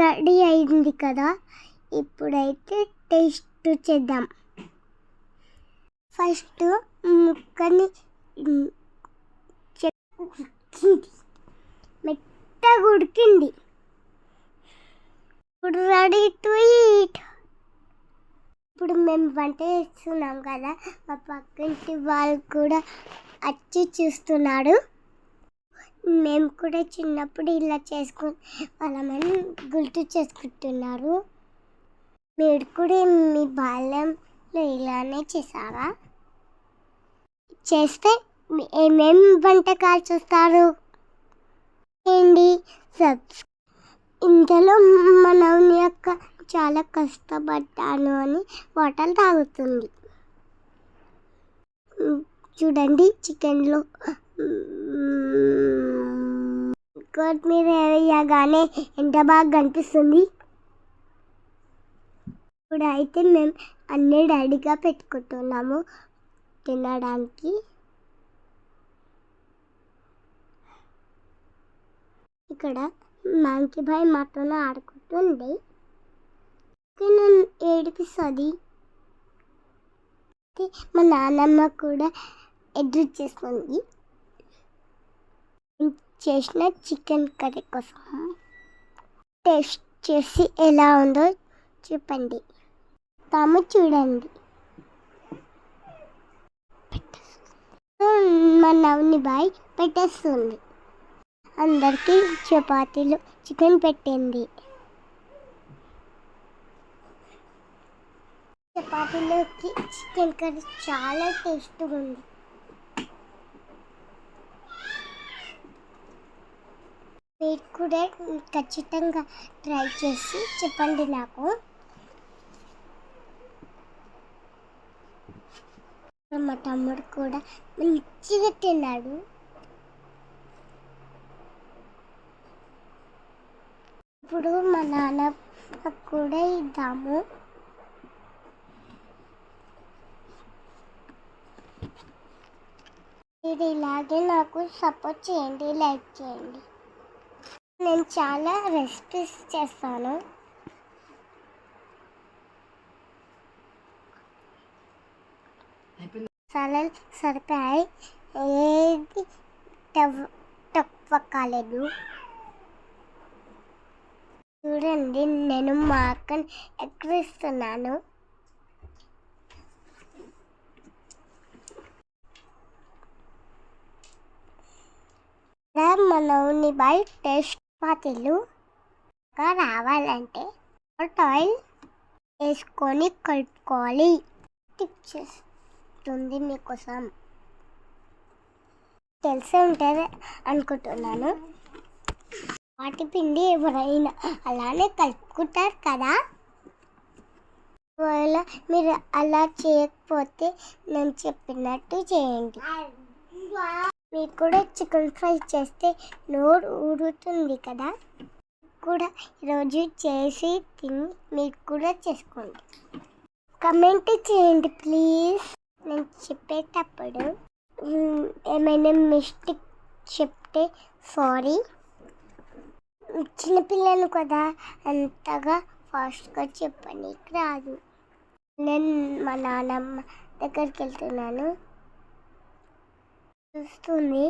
Ready అయింది కదా. ఇప్పుడైతే టేస్ట్ చేద్దాం. ఫస్ట్ ముక్కని మెత్తగా ఉడికింది. ఇప్పుడు రెడీ టు ఈట్. ఇప్పుడు మేము వంట చేస్తున్నాం కదా, మా పక్కింటి వాళ్ళు కూడా వచ్చి చూస్తున్నాడు. మేము కూడా చిన్నప్పుడు ఇలా చేసుకుని వాళ్ళమని గుర్తు చేసుకుంటున్నారు. మీరు కూడా మీ బాల్యంలో ఇలానే చేసారా? చేస్తే ఏమేమి వంటకాలు చూస్తారు ఏంటి? ఇంతలో మా నవ్ని అక్క చాలా కష్టపడ్డాను అని వాటర్ తాగుతుంది. చూడండి, చికెన్లో కొత్తిమీర వేయగానే ఎంత బాగా కనిపిస్తుంది. ఇప్పుడు అయితే మేము అన్నీ రెడీగా పెట్టుకుంటున్నాము తినడానికి. ఇక్కడ మంకీ బాయ్ మాతో ఆడుకుంటుంది. నన్ను ఏడిపిస్తుంది. మా నాన్నమ్మ కూడా ఎదురు చేస్తుంది చేసిన చికెన్ కర్రీ కోసం. టేస్ట్ చేసి ఎలా ఉందో చెప్పండి. తాము చూడండి. మా నవ్ని బాయ్ పెట్టేస్తుంది. అందరికీ చపాతీలు చికెన్ పెట్టింది. చపాతీలోకి చికెన్ కర్రీ చాలా టేస్ట్గా ఉంది. మీరు కూడా ఖచ్చితంగా ట్రై చేసి చెప్పండి నాకు. మా తమ్ముడు కూడా మంచిగా తిన్నాడు. ఇప్పుడు మా నాన్న కూడా ఇద్దాము. మీరు ఇలాగే నాకు సపోర్ట్ చేయండి, లైక్ చేయండి. నేను చాలా రెసిపీస్ చేస్తాను. మసాలాలు సరిపోయాయి, ఏది తక్కువ కాలేదు. చూడండి, నేను మా అక్కని ఎక్కిరిస్తున్నాను. మా నవ్ని బాయ్ టేస్ట్ చపాతీలు రావాలంటే ఆయిల్ వేసుకొని కలుపుకోవాలి. టిప్ చేస్తుంది మీకోసం. తెలిసే ఉంటుంది అనుకుంటున్నాను. వాటి పిండి ఎవరైనా అలానే కలుపుకుంటారు కదా. ఒకవేళ మీరు అలా చేయకపోతే నేను చెప్పినట్టు చేయండి. మీకు కూడా చికెన్ ఫ్రై చేస్తే నోరు ఊరుతుంది కదా. కూడా ఈరోజు చేసి తిని మీరు కూడా చేసుకోండి. కమెంట్ చేయండి ప్లీజ్. నేను చెప్పేటప్పుడు ఏమైనా మిస్టేక్ చెప్తే సారీ. చిన్నపిల్లలు కదా, అంతగా ఫాస్ట్గా చెప్పనీకి రాదు. నేను మా నాన్నమ్మ దగ్గరికి వెళ్తున్నాను. చూస్తుంది.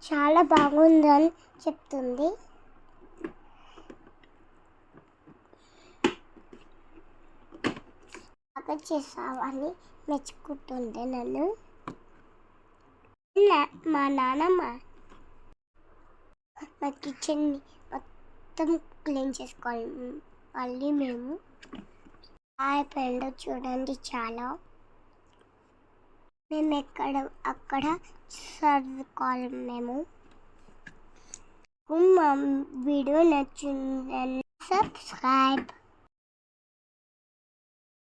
చాలా బాగుందని చెప్తుంది. బాగా చేసావని మెచ్చుకుంటుంది నన్ను. మా నాన్నమ్మ మా కిచెన్ని మొత్తం క్లీన్ చేసుకోవాలి. మళ్ళీ మేము అయిపోయిందో చూడండి. చాలా మేము అక్కడ సర్దుకోవాలి. మేము మా వీడియో నచ్చిందని సబ్స్క్రైబ్.